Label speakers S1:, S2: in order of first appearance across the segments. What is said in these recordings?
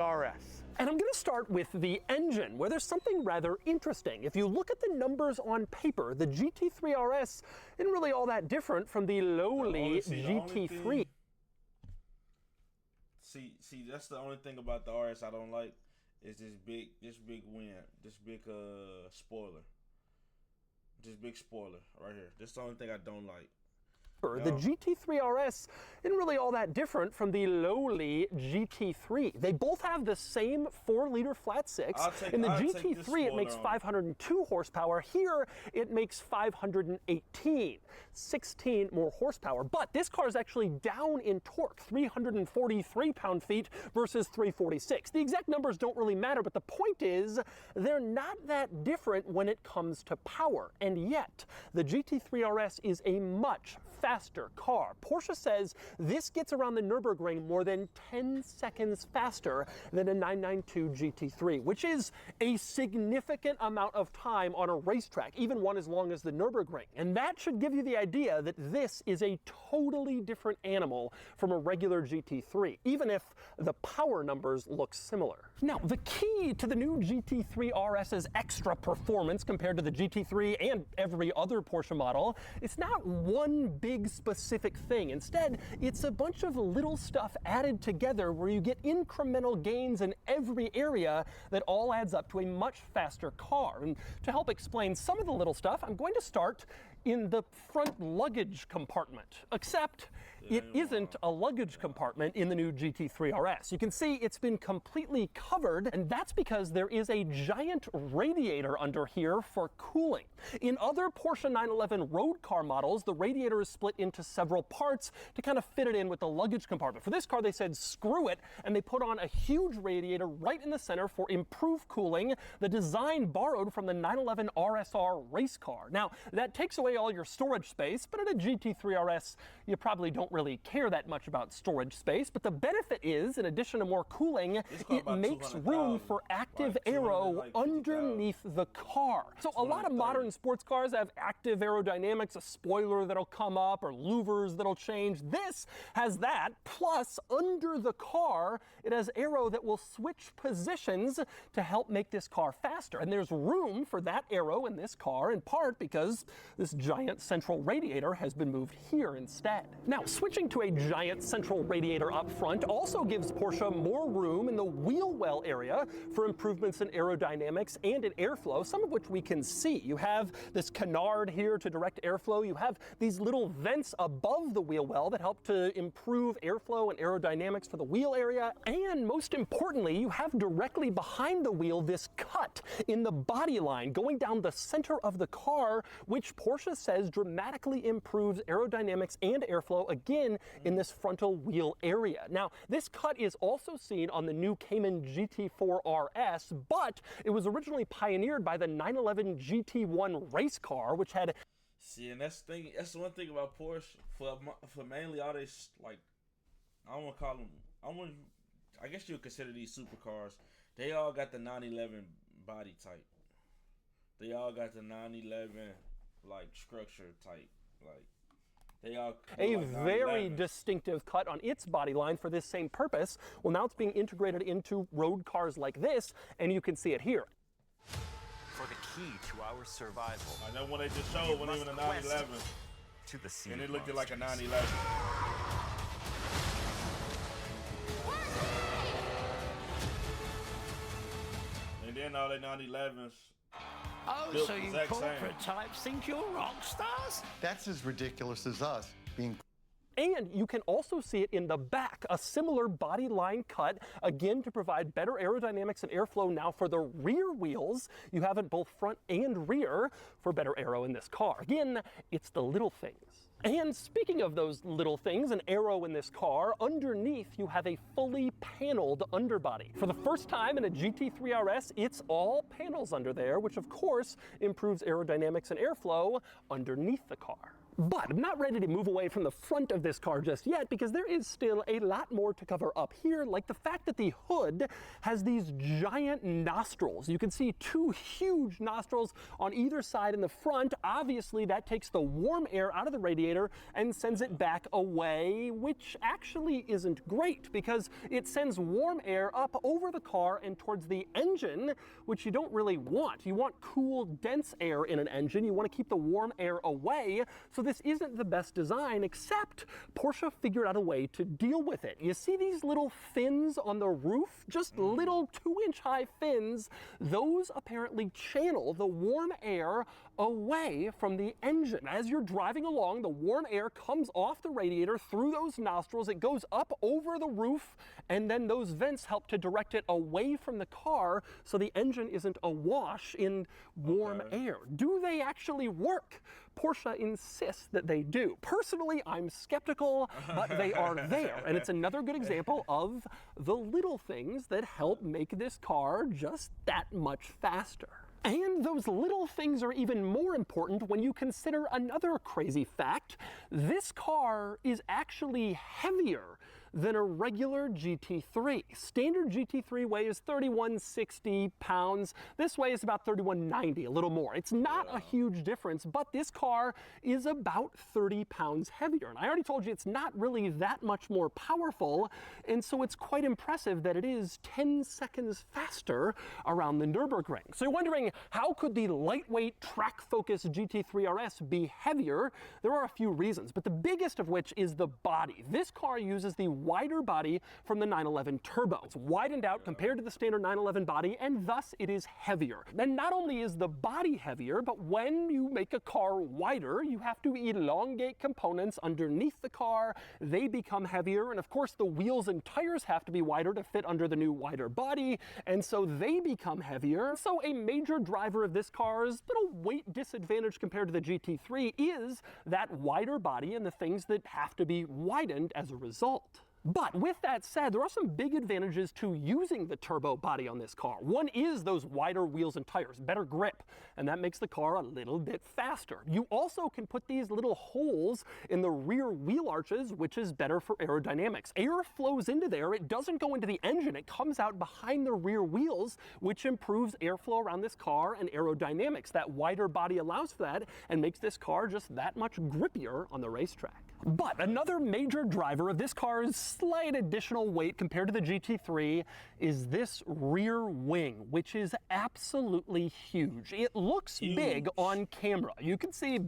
S1: RS. And I'm going to start with the engine, where there's something rather interesting. If you look at the numbers on paper, the GT3 RS isn't really all that different from the lowly GT3.
S2: See, that's the only thing about the RS I don't like is this big spoiler. This big spoiler right here. That's the only thing I don't like.
S1: The GT3 RS isn't really all that different from the lowly GT3. They both have the same 4-liter flat six. In the GT3, it makes 502 horsepower. Here, it makes 518, 16 more horsepower. But this car is actually down in torque, 343 pound-feet versus 346. The exact numbers don't really matter, but the point is they're not that different when it comes to power. And yet, the GT3 RS is a much faster car. Porsche says this gets around the Nürburgring more than 10 seconds faster than a 992 GT3, which is a significant amount of time on a racetrack, even one as long as the Nürburgring. And that should give you the idea that this is a totally different animal from a regular GT3, even if the power numbers look similar. Now, the key to the new GT3 RS's extra performance compared to the GT3 and every other Porsche model, it's not one big specific thing. Instead, it's a bunch of little stuff added together where you get incremental gains in every area that all adds up to a much faster car. And to help explain some of the little stuff, I'm going to start in the front luggage compartment, except it isn't a luggage compartment in the new GT3 RS. You can see it's been completely covered, and that's because there is a giant radiator under here for cooling. In other Porsche 911 road car models, the radiator is split into several parts to kind of fit it in with the luggage compartment. For this car, they said screw it, and they put on a huge radiator right in the center for improved cooling, the design borrowed from the 911 RSR race car. Now, that takes away all your storage space, but in a GT3 RS, you probably don't really care that much about storage space, but the benefit is, in addition to more cooling, it makes room for active aero underneath the car. So a lot of modern sports cars have active aerodynamics, a spoiler that'll come up, or louvers that'll change. This has that, plus under the car, it has aero that will switch positions to help make this car faster. And there's room for that aero in this car, in part because this giant central radiator has been moved here instead. Now, switching to a giant central radiator up front also gives Porsche more room in the wheel well area for improvements in aerodynamics and in airflow, some of which we can see. You have this canard here to direct airflow. You have these little vents above the wheel well that help to improve airflow and aerodynamics for the wheel area. And most importantly, you have directly behind the wheel this cut in the body line going down the center of the car, which Porsche says dramatically improves aerodynamics and airflow, again, in this frontal wheel area. Now, this cut is also seen on the new Cayman GT4 RS, but it was originally pioneered by the 911 GT1 race car, which had...
S2: See, and that's the one thing about Porsche, for mainly all this, like, I don't want to call them, I guess you would consider these supercars, they all got the 911 body type. They all got the 911, like, structure type, like, they all
S1: a very distinctive cut on its body line for this same purpose. Well, now it's being integrated into road cars like this, and you can see it here.
S3: For the key to our survival.
S2: I know when they just showed when even a 911
S3: to the sea,
S2: and it looked like a 911. And then all the 911s.
S4: Oh, so you corporate types think you're rock stars?
S5: That's as ridiculous as us being.
S1: And you can also see it in the back, a similar body line cut, again to provide better aerodynamics and airflow now for the rear wheels. You have it both front and rear for better aero in this car. Again, it's the little things. And speaking of those little things, an aero in this car, underneath you have a fully paneled underbody. For the first time in a GT3 RS, it's all panels under there, which of course improves aerodynamics and airflow underneath the car. But I'm not ready to move away from the front of this car just yet because there is still a lot more to cover up here, like the fact that the hood has these giant nostrils. You can see two huge nostrils on either side in the front. Obviously, that takes the warm air out of the radiator and sends it back away, which actually isn't great because it sends warm air up over the car and towards the engine, which you don't really want. You want cool, dense air in an engine. You want to keep the warm air away. So this isn't the best design, except Porsche figured out a way to deal with it. You see these little fins on the roof? Just little 2-inch high fins. Those apparently channel the warm air away from the engine. As you're driving along, the warm air comes off the radiator through those nostrils. It goes up over the roof, and then those vents help to direct it away from the car so the engine isn't awash in warm air. Do they actually work? Porsche insists that they do. Personally, I'm skeptical, but they are there. And it's another good example of the little things that help make this car just that much faster. And those little things are even more important when you consider another crazy fact. This car is actually heavier than a regular GT3. Standard GT3 weighs 3,160 pounds. This weighs about 3,190, a little more. It's not a huge difference, but this car is about 30 pounds heavier. And I already told you it's not really that much more powerful, and so it's quite impressive that it is 10 seconds faster around the Nürburgring. So you're wondering, how could the lightweight, track-focused GT3 RS be heavier? There are a few reasons, but the biggest of which is the body. This car uses the wider body from the 911 Turbo. It's widened out compared to the standard 911 body, and thus it is heavier. And not only is the body heavier, but when you make a car wider, you have to elongate components underneath the car. They become heavier, and of course the wheels and tires have to be wider to fit under the new wider body, and so they become heavier. So a major driver of this car's little weight disadvantage compared to the GT3 is that wider body and the things that have to be widened as a result. But with that said, there are some big advantages to using the turbo body on this car. One is those wider wheels and tires, better grip, and that makes the car a little bit faster. You also can put these little holes in the rear wheel arches, which is better for aerodynamics. Air flows into there, it doesn't go into the engine, it comes out behind the rear wheels, which improves airflow around this car and aerodynamics. That wider body allows for that and makes this car just that much grippier on the racetrack. But another major driver of this car's slight additional weight compared to the GT3 is this rear wing, which is absolutely huge. It looks big on camera. You can see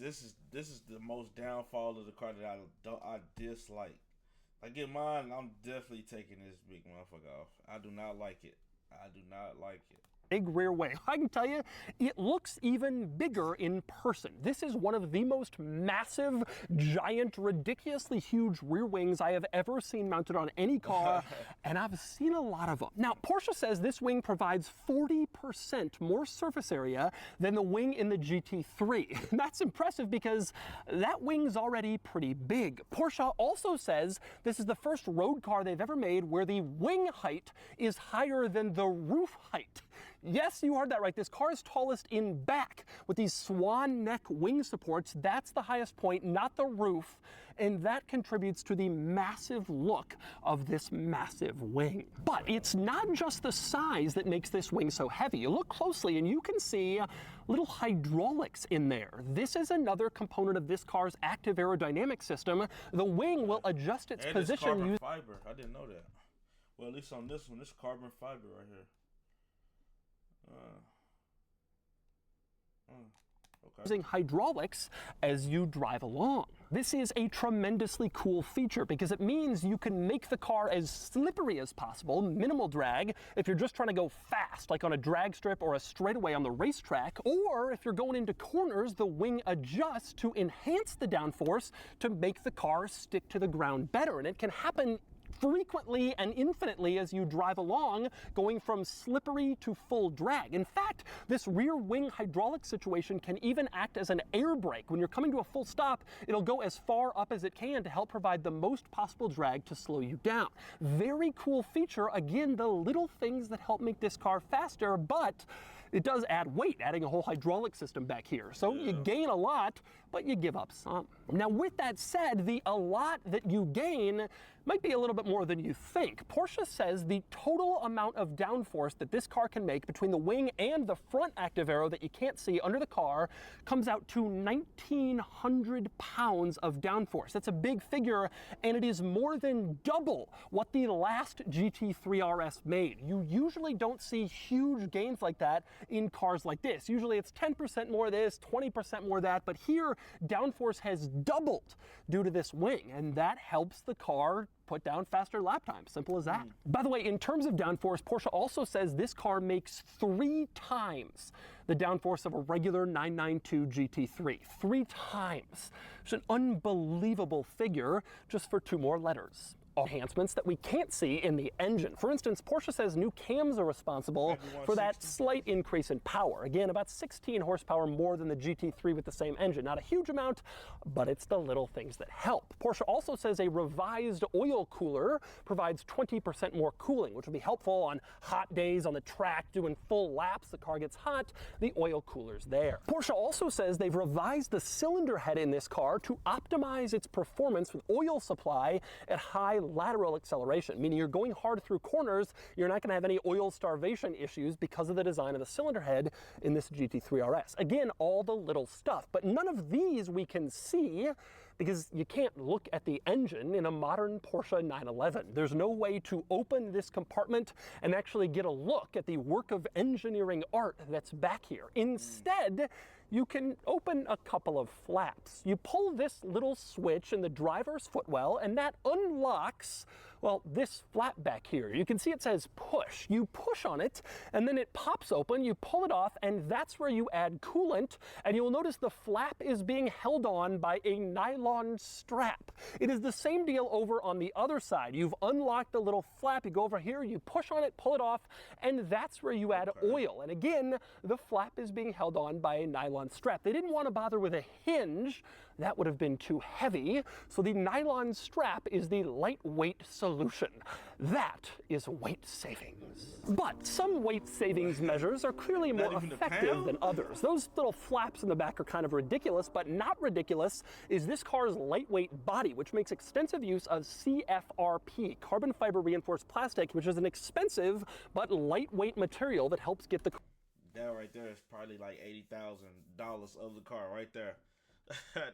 S2: this is the most downfall of the car that I dislike. Like in mine, I'm definitely taking this big motherfucker off. I do not like it. I do not like it.
S1: Big rear wing. I can tell you, it looks even bigger in person. This is one of the most massive, giant, ridiculously huge rear wings I have ever seen mounted on any car, and I've seen a lot of them. Now, Porsche says this wing provides 40% more surface area than the wing in the GT3. That's impressive because that wing's already pretty big. Porsche also says this is the first road car they've ever made where the wing height is higher than the roof height. Yes, you heard that right. This car is tallest in back with these swan neck wing supports. That's the highest point, not the roof, and that contributes to the massive look of this massive wing. But it's not just the size that makes this wing so heavy. You look closely and you can see little hydraulics in there. This is another component of this car's active aerodynamic system. The wing will adjust its position.
S2: It's carbon fiber. I didn't know that. Well, at least on this one, it's carbon fiber right here. Okay.
S1: Using hydraulics as you drive along. This is a tremendously cool feature because it means you can make the car as slippery as possible, minimal drag, if you're just trying to go fast, like on a drag strip or a straightaway on the racetrack, or if you're going into corners, the wing adjusts to enhance the downforce to make the car stick to the ground better, and it can happen frequently and infinitely as you drive along, going from slippery to full drag. In fact, this rear wing hydraulic situation can even act as an air brake. When you're coming to a full stop, it'll go as far up as it can to help provide the most possible drag to slow you down. Very cool feature. Again, the little things that help make this car faster, but it does add weight, adding a whole hydraulic system back here. So you gain a lot, but but you give up some. Now, with that said, the a lot that you gain might be a little bit more than you think. Porsche says the total amount of downforce that this car can make between the wing and the front active arrow that you can't see under the car comes out to 1,900 pounds of downforce. That's a big figure, and it is more than double what the last GT3 RS made. You usually don't see huge gains like that in cars like this. Usually it's 10% more this, 20% more that, but here downforce has doubled due to this wing, and that helps the car put down faster lap times. Simple as that. By the way, in terms of downforce, Porsche also says this car makes 3 times the downforce of a regular 992 GT3. 3 times. It's an unbelievable figure just for 2 more letters. Enhancements that we can't see in the engine. For instance, Porsche says new cams are responsible for that slight increase in power. Again, about 16 horsepower more than the GT3 with the same engine. Not a huge amount, but it's the little things that help. Porsche also says a revised oil cooler provides 20% more cooling, which will be helpful on hot days on the track, doing full laps. The car gets hot, the oil cooler's there. Porsche also says they've revised the cylinder head in this car to optimize its performance with oil supply at high lateral acceleration, meaning you're going hard through corners, you're not going to have any oil starvation issues because of the design of the cylinder head in this GT3 RS. Again, all the little stuff, but none of these we can see because you can't look at the engine in a modern Porsche 911. There's no way to open this compartment and actually get a look at the work of engineering art that's back here. Instead, you can open a couple of flaps. You pull this little switch in the driver's footwell, and that unlocks, well, this flap back here. You can see it says push. You push on it, and then it pops open, you pull it off, and that's where you add coolant, and you'll notice the flap is being held on by a nylon strap. It is the same deal over on the other side. You've unlocked the little flap, you go over here, you push on it, pull it off, and that's where you add oil. And again, the flap is being held on by a nylon strap. They didn't want to bother with a hinge. That would have been too heavy. So the nylon strap is the lightweight solution. That is weight savings. But some weight savings measures are clearly more effective than others. Those little flaps in the back are kind of ridiculous, but not ridiculous is this car's lightweight body, which makes extensive use of CFRP, carbon fiber reinforced plastic, which is an expensive but lightweight material that helps get the
S2: that right there is probably like $80,000 of the car right there.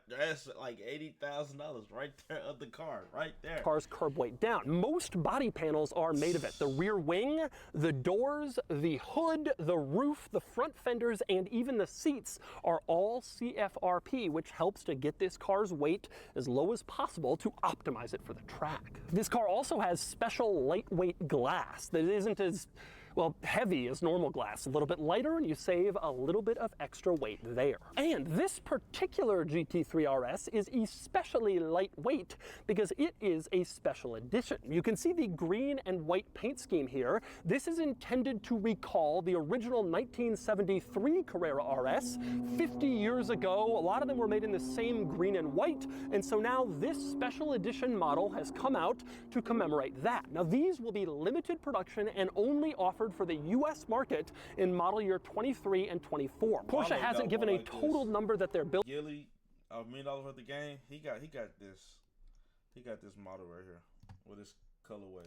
S2: That's like $80,000 right there of the car, right there.
S1: Car's curb weight down. Most body panels are made of it. The rear wing, the doors, the hood, the roof, the front fenders, and even the seats are all CFRP, which helps to get this car's weight as low as possible to optimize it for the track. This car also has special lightweight glass that isn't as well, heavy as normal glass, a little bit lighter, and you save a little bit of extra weight there. And this particular GT3 RS is especially lightweight because it is a special edition. You can see the green and white paint scheme here. This is intended to recall the original 1973 Carrera RS 50 years ago. A lot of them were made in the same green and white, and so now this special edition model has come out to commemorate that. Now these will be limited production and only offered for the US market in model year 23 and 24. Porsche hasn't given a total number that they're building.
S2: Gilly, $1 million worth of game. He got this model right here with this colorway.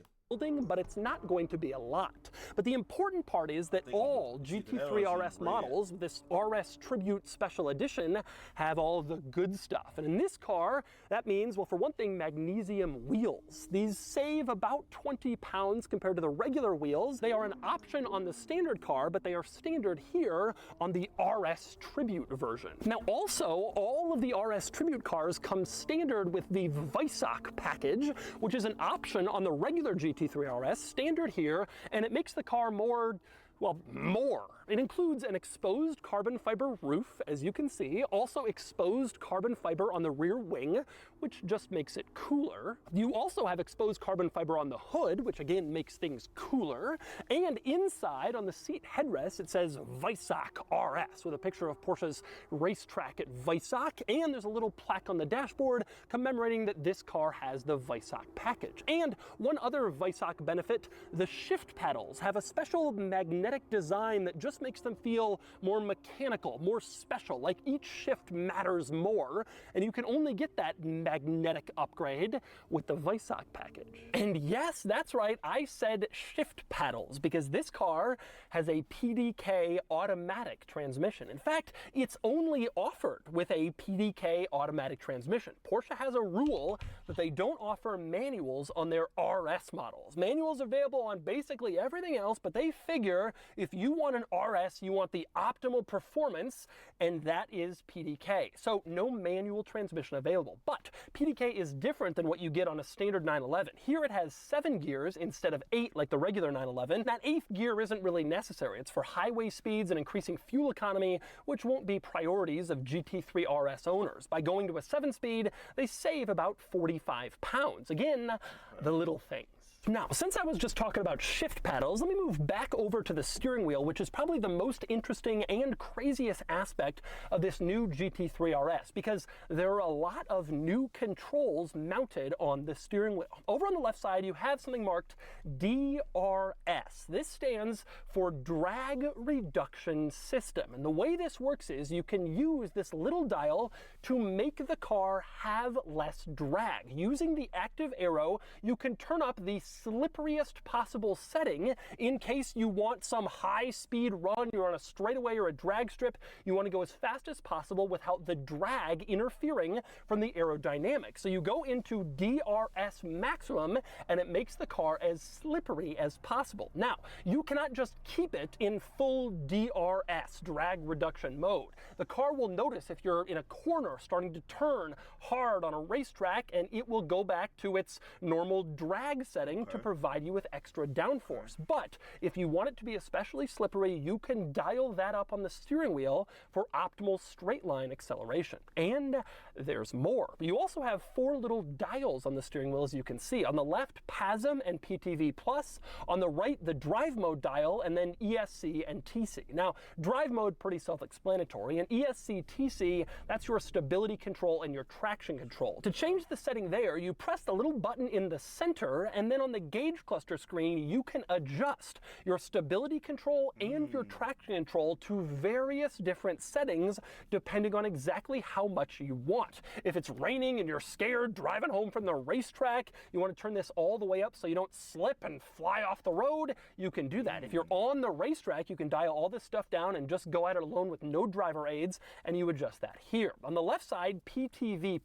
S1: But it's not going to be a lot. But the important part is that all GT3 RS models, this RS Tribute Special Edition, have all of the good stuff. And in this car, that means, well, for one thing, magnesium wheels. These save about 20 pounds compared to the regular wheels. They are an option on the standard car, but they are standard here on the RS Tribute version. Now, also, all of the RS Tribute cars come standard with the Weissach package, which is an option on the regular GT3 RS, standard here, and it makes the car more, well, more. It includes an exposed carbon fiber roof, as you can see, also exposed carbon fiber on the rear wing, which just makes it cooler. You also have exposed carbon fiber on the hood, which again makes things cooler. And inside on the seat headrest, it says Weissach RS with a picture of Porsche's racetrack at Weissach. And there's a little plaque on the dashboard commemorating that this car has the Weissach package. And one other Weissach benefit, the shift paddles have a special magnetic magnetic design that just makes them feel more mechanical, more special, like each shift matters more, and you can only get that magnetic upgrade with the Weissach package. And yes, that's right, I said shift paddles, because this car has a PDK automatic transmission. In fact, it's only offered with a PDK automatic transmission. Porsche has a rule that they don't offer manuals on their RS models. Manuals are available on basically everything else, but they figure if you want an RS, you want the optimal performance, and that is PDK. So no manual transmission available. But PDK is different than what you get on a standard 911. Here it has 7 gears instead of 8 like the regular 911. That 8th gear isn't really necessary. It's for highway speeds and increasing fuel economy, which won't be priorities of GT3 RS owners. By going to a 7-speed, they save about 45 pounds. Again, the little things. Now, since I was just talking about shift paddles, let me move back over to the steering wheel, which is probably the most interesting and craziest aspect of this new GT3 RS, because there are a lot of new controls mounted on the steering wheel. Over on the left side, you have something marked DRS. This stands for Drag Reduction System. And the way this works is you can use this little dial to make the car have less drag. Using the active arrow, you can turn up the slipperiest possible setting in case you want some high-speed run, you're on a straightaway or a drag strip, you want to go as fast as possible without the drag interfering from the aerodynamics. So you go into DRS maximum, and it makes the car as slippery as possible. Now, you cannot just keep it in full DRS, drag reduction mode. The car will notice if you're in a corner starting to turn hard on a racetrack, and it will go back to its normal drag setting to provide you with extra downforce. But if you want it to be especially slippery, you can dial that up on the steering wheel for optimal straight line acceleration. And there's more. You also have 4 little dials on the steering wheel, as you can see. On the left, PASM and PTV+. On the right, the drive mode dial, and then ESC and TC. Now, drive mode, pretty self-explanatory, and ESC, TC, that's your stability control and your traction control. To change the setting there, you press the little button in the center, and then on the gauge cluster screen, you can adjust your stability control and your traction control to various different settings depending on exactly how much you want. If it's raining and you're scared driving home from the racetrack, you want to turn this all the way up so you don't slip and fly off the road, you can do that. If you're on the racetrack, you can dial all this stuff down and just go at it alone with no driver aids, and you adjust that here. On the left side, PTV+,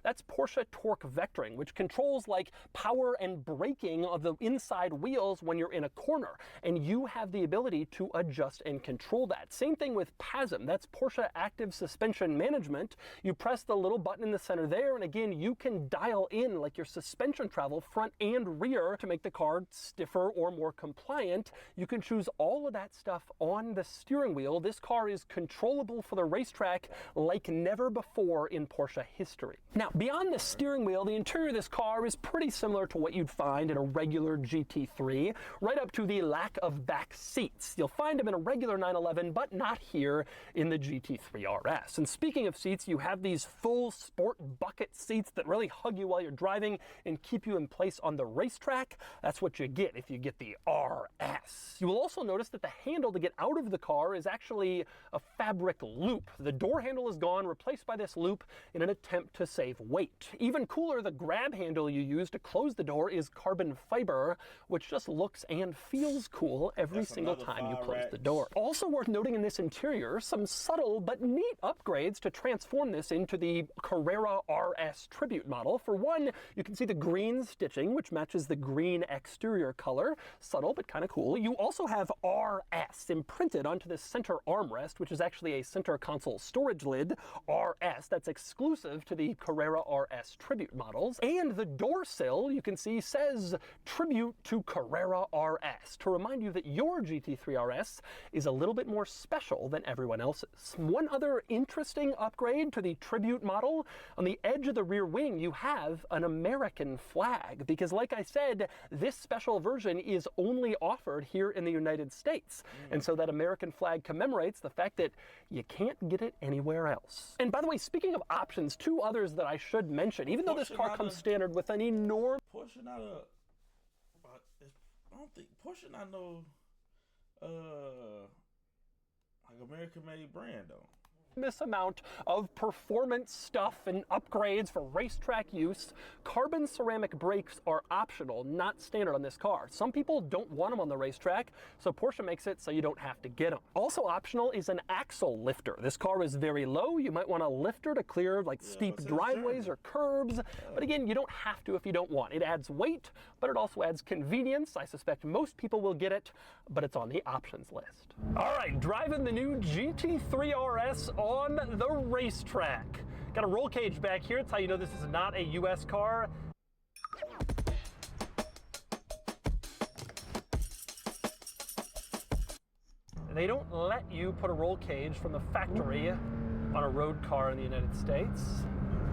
S1: that's Porsche torque vectoring, which controls like power and braking of the inside wheels when you're in a corner, and you have the ability to adjust and control that. Same thing with PASM, that's Porsche active suspension management. You press the little button in the center there, and again, you can dial in like your suspension travel front and rear to make the car stiffer or more compliant. You can choose all of that stuff on the steering wheel. This car is controllable for the racetrack like never before in Porsche history. Now, beyond the steering wheel, the interior of this car is pretty similar to what you'd find in a regular GT3, right up to the lack of back seats. You'll find them in a regular 911, but not here in the GT3 RS. And speaking of seats, you have these full sport bucket seats that really hug you while you're driving and keep you in place on the racetrack. That's what you get if you get the RS. You will also notice that the handle to get out of the car is actually a fabric loop. The door handle is gone, replaced by this loop in an attempt to save weight. Even cooler, the grab handle you use to close the door is carbon fiber, which just looks and feels cool every single time you close the door. Also worth noting in this interior, some subtle but neat upgrades to transform this into the Carrera RS Tribute model. For one, you can see the green stitching, which matches the green exterior color. Subtle, but kind of cool. You also have RS imprinted onto the center armrest, which is actually a center console storage lid. RS, that's exclusive to the Carrera RS Tribute models. And the door sill, you can see, says Tribute to Carrera RS, to remind you that your GT3 RS is a little bit more special than everyone else's. One other interesting upgrade to the Tribute model, on the edge of the rear wing, you have an American flag, because like I said, this special version is only offered here in the United States. And so that American flag commemorates the fact that you can't get it anywhere else. And by the way, speaking of options, 2 others that I should mention, even though this car comes standard with an enormous...
S2: Porsche not a... I don't think... Porsche not no... Like American-made brand though.
S1: This amount of performance stuff and upgrades for racetrack use. Carbon ceramic brakes are optional, not standard on this car. Some people don't want them on the racetrack, so Porsche makes it so you don't have to get them. Also optional is an axle lifter. This car is very low. You might want a lifter to clear like steep driveways or curbs, but again, you don't have to if you don't want. It adds weight, but it also adds convenience. I suspect most people will get it, but it's on the options list. All right, driving the new GT3 RS on the racetrack. Got a roll cage back here. It's how you know this is not a US car. They don't let you put a roll cage from the factory on a road car in the United States.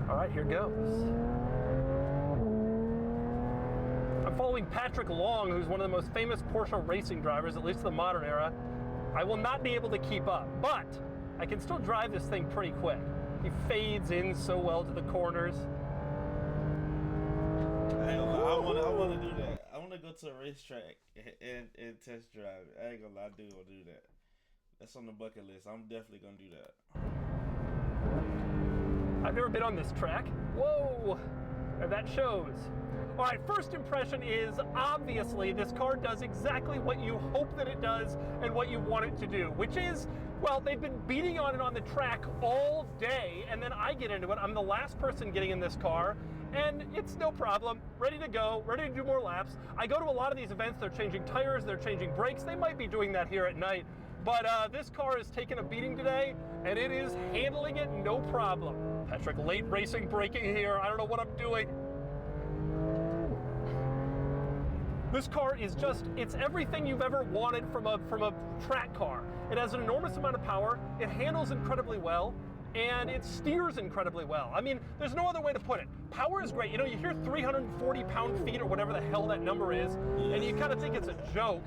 S1: All right, here goes. I'm following Patrick Long, who's one of the most famous Porsche racing drivers, at least in the modern era. I will not be able to keep up, but I can still drive this thing pretty quick. He fades in so well to the corners.
S2: I want to do that. I want to go to a racetrack and test drive it. I ain't gonna lie, I do want to do that. That's on the bucket list. I'm definitely gonna do that.
S1: I've never been on this track. Whoa, and that shows. All right, first impression is obviously this car does exactly what you hope that it does and what you want it to do, which is, well, they've been beating on it on the track all day, and then I get into it. I'm the last person getting in this car, and it's no problem. Ready to go, ready to do more laps. I go to a lot of these events. They're changing tires, they're changing brakes. They might be doing that here at night, but this car is taking a beating today, and it is handling it no problem. Patrick, late racing braking here. I don't know what I'm doing. This car is just, it's everything you've ever wanted from a track car. It has an enormous amount of power, it handles incredibly well, and it steers incredibly well. I mean, there's no other way to put it. Power is great. You know, you hear 340 pound-feet or whatever the hell that number is, and you kind of think it's a joke,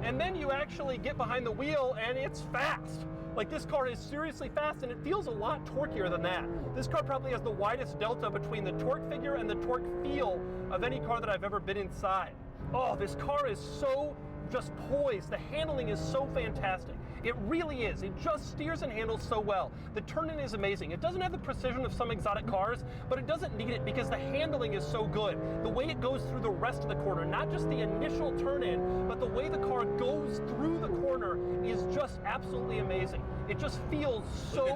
S1: and then you actually get behind the wheel and it's fast. Like, this car is seriously fast, and it feels a lot torquier than that. This car probably has the widest delta between the torque figure and the torque feel of any car that I've ever been inside. Oh, this car is so just poised. The handling is so fantastic. It really is. It just steers and handles so well. The turn-in is amazing. It doesn't have the precision of some exotic cars, but it doesn't need it because the handling is so good. The way it goes through the rest of the corner, not just the initial turn-in, but the way the car goes through the corner is just absolutely amazing. It just feels so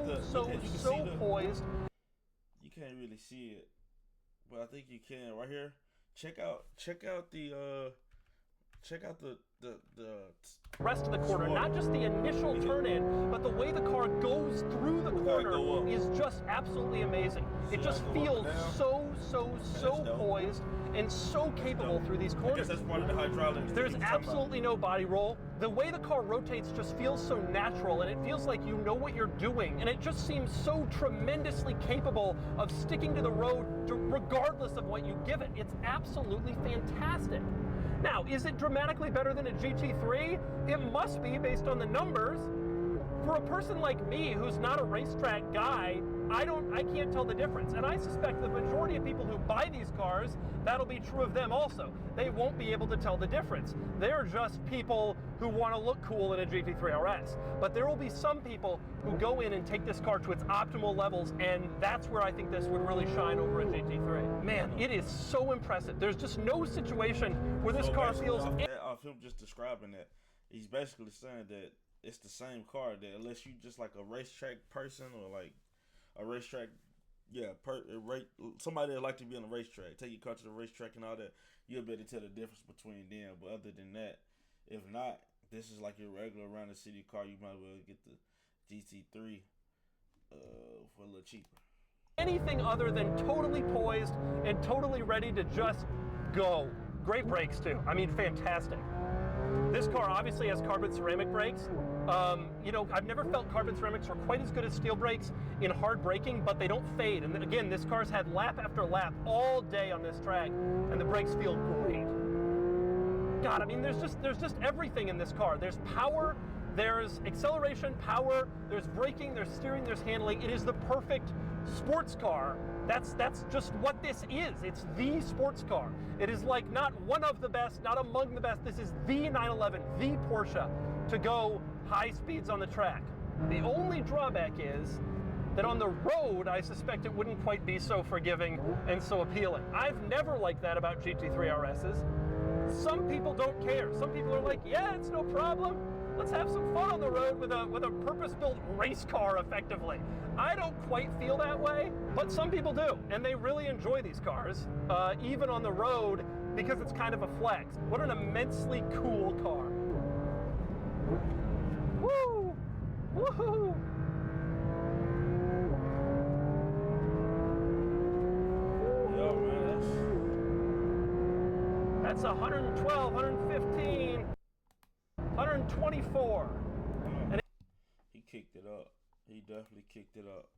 S1: poised.
S2: You can't really see it, but I think you can right here. Check out the
S1: rest of the corner, not just the initial turn-in, but the way the car goes through the corner is just absolutely amazing. It just feels so poised and so capable through these corners.
S2: I guess that's part of the hydraulics.
S1: There's absolutely no body roll. The way the car rotates just feels so natural, and it feels like you know what you're doing, and it just seems so tremendously capable of sticking to the road regardless of what you give it. It's absolutely fantastic. Now, is it dramatically better than a GT3? It must be based on the numbers. For a person like me who's not a racetrack guy, I can't tell the difference. And I suspect the majority of people who buy these cars, that'll be true of them also. They won't be able to tell the difference. They're just people who want to look cool in a GT3 RS. But there will be some people who go in and take this car to its optimal levels, and that's where I think this would really shine over a GT3. Man, it is so impressive. There's just no situation where this car feels...
S2: Off him just describing that, he's basically saying that it's the same car, that unless you just like a racetrack person or like a racetrack, somebody that like to be on a racetrack, take your car to the racetrack and all that, you'll be able to tell the difference between them. But other than that, if not, this is like your regular around the city car. You might as well get the GT3 for a little cheaper.
S1: Anything other than totally poised and totally ready to just go. Great brakes too. I mean, fantastic. This car obviously has carbon ceramic brakes. You know, I've never felt carbon ceramics were quite as good as steel brakes in hard braking, but they don't fade. And again, this car's had lap after lap all day on this track, and the brakes feel great. God, I mean, there's just everything in this car. There's power, There's acceleration, power, there's braking, there's steering, there's handling. It is the perfect sports car. That's just what this is. It's the sports car. It is like not one of the best, not among the best. This is the 911, the Porsche to go high speeds on the track. The only drawback is that on the road, I suspect it wouldn't quite be so forgiving and so appealing. I've never liked that about GT3 RSs. Some people don't care. Some people are like, yeah, it's no problem. Let's have some fun on the road with a purpose-built race car, effectively. I don't quite feel that way, but some people do, and they really enjoy these cars, even on the road, because it's kind of a flex. What an immensely cool car. Woo! Woohoo!
S2: Yo, man,
S1: that's 112, 115. 124. And
S2: he kicked it up. He definitely kicked it up.